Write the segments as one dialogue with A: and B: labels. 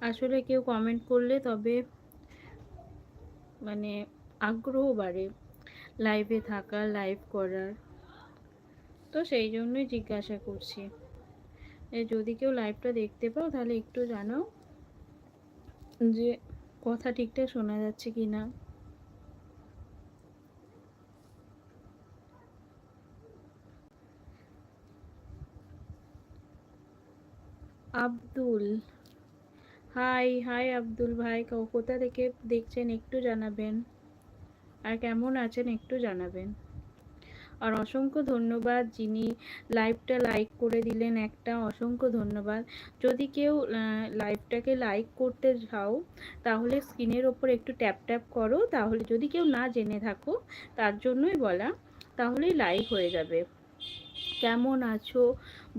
A: আসলে কেউ কমেন্ট করলে তবে মানে আগ্রহ বাড়ে লাইভে থাকার, লাইভ করার। তো সেই জন্যই জিজ্ঞাসা করছি। যদি কেউ লাইভটা দেখতে পাও তাহলে একটু জানাও যে কথা ঠিকঠাক শোনা যাচ্ছে কি না। আব্দুল, হাই হাই আব্দুল ভাই, কোথা থেকে দেখছেন একটু জানাবেন, আর কেমন আছেন একটু জানাবেন। আর অসংখ্য ধন্যবাদ যিনি লাইভটা লাইক করে দিলেন, একটা অসংখ্য ধন্যবাদ। যদি কেউ লাইভটাকে লাইক করতে চাও তাহলে স্ক্রিনের ওপর একটু ট্যাপ ট্যাপ করো, তাহলে যদি কেউ না জেনে থাকো তার জন্যই বলা, তাহলেই লাইক হয়ে যাবে। কেমন আছো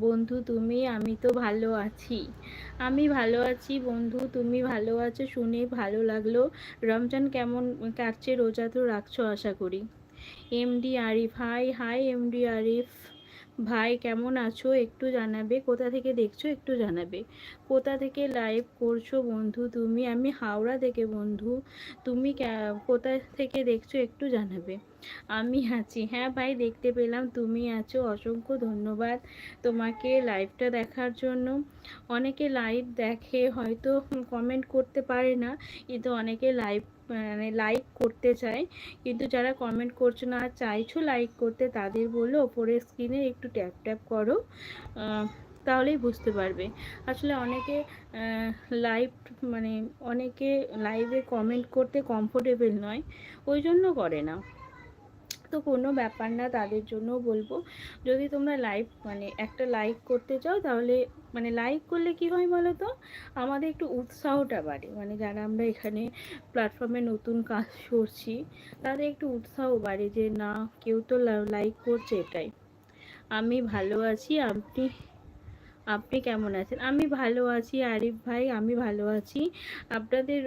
A: বন্ধু তুমি? আমি তো ভালো আছি, আমি ভালো আছি বন্ধু, তুমি ভালো আছো শুনে ভালো লাগলো। রমজান কেমন কাটছে? রোজা তো রাখছো আশা করি। MD Arif, high high MD Arif ভাই, কেমন আছো একটু জানাবে। কোথা থেকে দেখছো একটু জানাবে। কোথা থেকে লাইভ করছো বন্ধু তুমি? আমি হাওড়া থেকে বন্ধু। তুমি কোথা থেকে দেখছো একটু জানাবে। আমি আছি, হ্যাঁ ভাই দেখতে পেলাম তুমি আছো, অসংখ্য ধন্যবাদ তোমাকে লাইভটা দেখার জন্য। অনেকে লাইভ দেখে হয়তো কমেন্ট করতে পারে না, কিন্তু অনেকে লাইভ মানে লাইক করতে চায়, কিন্তু যারা কমেন্ট করছো না আর চাইছো লাইক করতে তাদের বললো ওপরের স্ক্রিনে একটু ট্যাপ ট্যাপ করো, তাহলেই বুঝতে পারবে। আসলে অনেকে লাইভ মানে অনেকে লাইভে কমেন্ট করতে কমফোর্টেবল নয়, ওই জন্য করে না। তো কোনো ব্যাপার না, তাদের জন্য বলবো যদি তোমরা লাইভ মানে একটা লাইক করতে চাও তাহলে মানে লাইক করলে কি হয় বলো তো, আমাদের একটু উৎসাহটা বাড়ে, মানে যারা আমরা এখানে প্ল্যাটফর্মে নতুন কাজ করছি তাদের একটু উৎসাহ বাড়ে যে না কেউ তো লাইক করছে, এটাই। আমি ভালো আছি, আপনি আপনি কেমন আছেন? আমি ভালো আছি আরিফ ভাই, আমি ভালো আছি। আপনাদের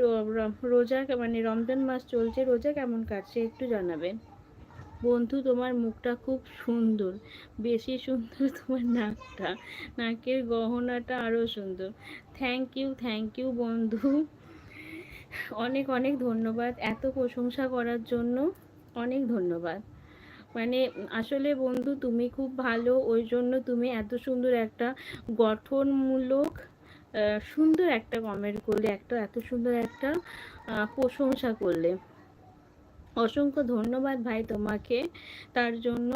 A: রোজা মানে রমজান মাস চলছে, রোজা কেমন কাটছে একটু জানাবেন। বন্ধু তোমার মুখটা খুব সুন্দর, বেশি সুন্দর তোমার নাকটা, নাকের গহনাটা আরও সুন্দর। থ্যাংক ইউ বন্ধু, অনেক অনেক ধন্যবাদ এত প্রশংসা করার জন্য, অনেক ধন্যবাদ। মানে আসলে বন্ধু তুমি খুব ভালো, ওই জন্য তুমি এত সুন্দর একটা গঠনমূলক সুন্দর একটা কমেন্ট করলে, একটা এত সুন্দর একটা প্রশংসা করলে। অসংখ্য ধন্যবাদ ভাই তোমাকে তার জন্য।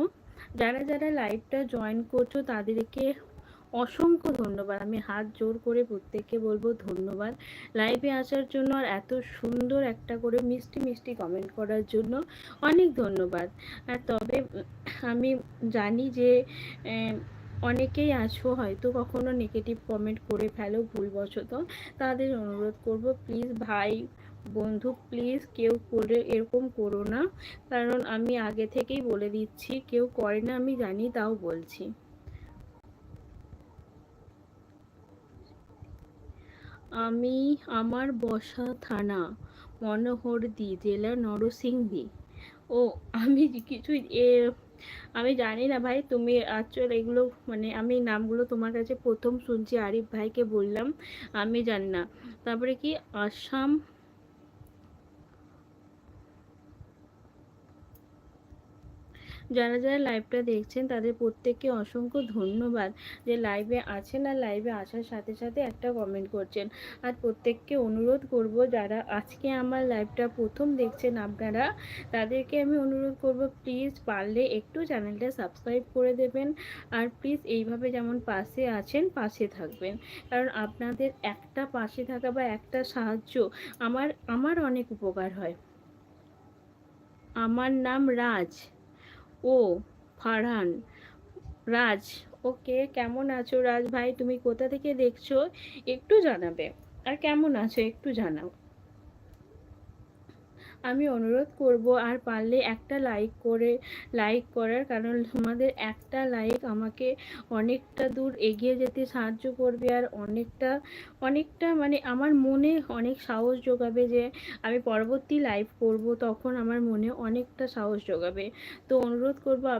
A: যারা যারা লাইভটা জয়েন করছো তাদেরকে অসংখ্য ধন্যবাদ, আমি হাত জোর করে প্রত্যেককে বলবো ধন্যবাদ লাইভে আসার জন্য, আর এত সুন্দর একটা করে মিষ্টি মিষ্টি কমেন্ট করার জন্য অনেক ধন্যবাদ। আর তবে আমি জানি যে অনেকেই আছো হয়তো কখনো নেগেটিভ কমেন্ট করে ফেলো ভুলবশত, তাদের অনুরোধ করব প্লিজ ভাই বন্ধু প্লিজ কেউ করে এরকম করো না, কারণ আমি আগে থেকেই বলে দিচ্ছি কেউ করে না আমি জানি, তাও বলছি। আমি আমার বসা থানা মনোহরদী, জেলা নরসিংদী। ও আমি কিছু আমি জানি না ভাই, তুমি অ্যাকচুয়ালি এগুলো মানে আমি নামগুলো তোমার কাছে প্রথম শুনছি, আরিফ ভাইকে বললাম আমি জানি না। তারপরে কি আসাম, যারা যারা লাইভটা দেখছেন তাদের প্রত্যেককে অসংখ্য ধন্যবাদ যে লাইভে আছেন আর লাইভে আসার সাথে সাথে একটা কমেন্ট করছেন। আর প্রত্যেককে অনুরোধ করব যারা আজকে আমার লাইভটা প্রথম দেখছেন আপনারা, তাদেরকে আমি অনুরোধ করব প্লিজ পারলে একটু চ্যানেলটা সাবস্ক্রাইব করে দেবেন, আর প্লিজ এইভাবে যেমন পাশে আছেন পাশে থাকবেন, কারণ আপনাদের একটা পাশে থাকা বা একটা সাহায্য আমার আমার অনেক উপকার হয়। আমার নাম রাজ, ও ফারহান রাজ, ওকে কেমন আছো রাজ ভাই, তুমি কোথা থেকে দেখছো একটু জানাবে, আর কেমন আছো একটু জানাও। আমি অনুরোধ করব আর পারলে একটা লাইক করে লাইক করার, কারণ তোমাদের একটা লাইক আমাকে অনেকটা দূর এগিয়ে যেতে সাহায্য করবে, আর অনেকটা অনেকটা মানে আমার মনে অনেক সাহস যোগাবে যে আমি পরবর্তী লাইভ করব, তখন আমার মনে অনেকটা সাহস যোগাবে। তো অনুরোধ করব